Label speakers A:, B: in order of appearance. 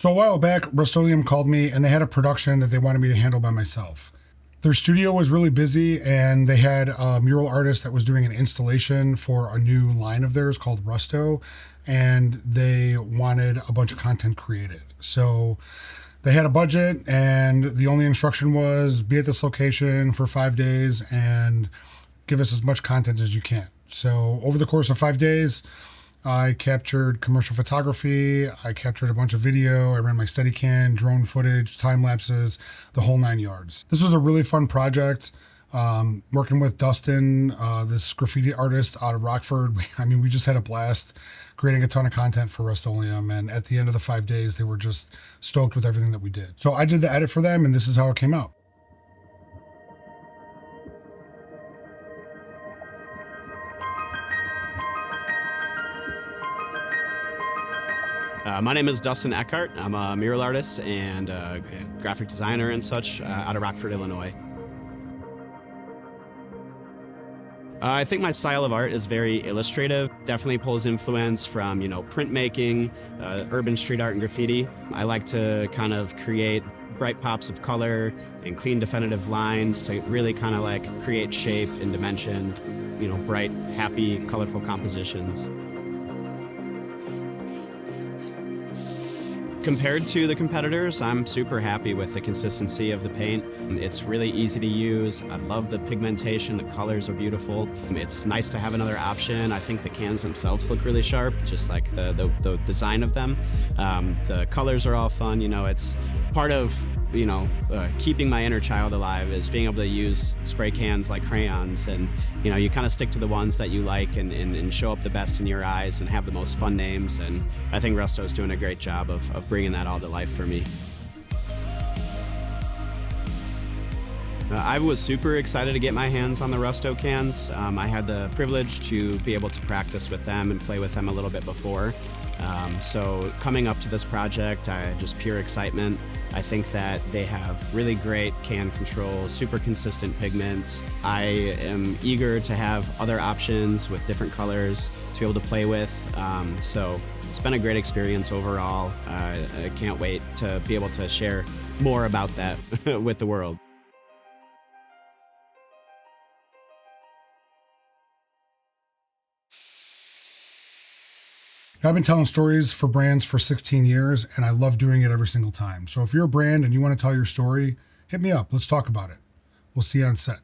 A: So a while back, Rust-Oleum called me and they had a production that they wanted me to handle by myself. Their studio was really busy and they had a mural artist that was doing an installation for a new line of theirs called Rusto, and they wanted a bunch of content created. So they had a budget and the only instruction was be at this location for 5 days and give us as much content as you can. So over the course of 5 days, I captured commercial photography, I captured a bunch of video, I ran my Steadicam, drone footage, time lapses, the whole 9 yards. This was a really fun project. Working with Dustin, this graffiti artist out of Rockford. We just had a blast creating a ton of content for Rust-Oleum, and at the end of the 5 days, they were just stoked with everything that we did. So I did the edit for them, and this is how it came out.
B: My name is Dustin Eckhart. I'm a mural artist and a graphic designer and such out of Rockford, Illinois. I think my style of art is very illustrative. Definitely pulls influence from, printmaking, urban street art and graffiti. I like to kind of create bright pops of color and clean definitive lines to really kind of like create shape and dimension, bright, happy, colorful compositions. Compared to the competitors, I'm super happy with the consistency of the paint. It's really easy to use. I love the pigmentation, the colors are beautiful. It's nice to have another option. I think the cans themselves look really sharp, just like the design of them. The colors are all fun, it's part of keeping my inner child alive is being able to use spray cans like crayons, and you kind of stick to the ones that you like and show up the best in your eyes and have the most fun names, and I think Rusto's doing a great job of bringing that all to life for me. I was super excited to get my hands on the Rusto cans. I had the privilege to be able to practice with them and play with them a little bit before. So coming up to this project, just pure excitement. I think that they have really great can control, super consistent pigments. I am eager to have other options with different colors to be able to play with. So it's been a great experience overall. I can't wait to be able to share more about that with the world.
A: I've been telling stories for brands for 16 years, and I love doing it every single time. So if you're a brand and you want to tell your story, hit me up. Let's talk about it. We'll see you on set.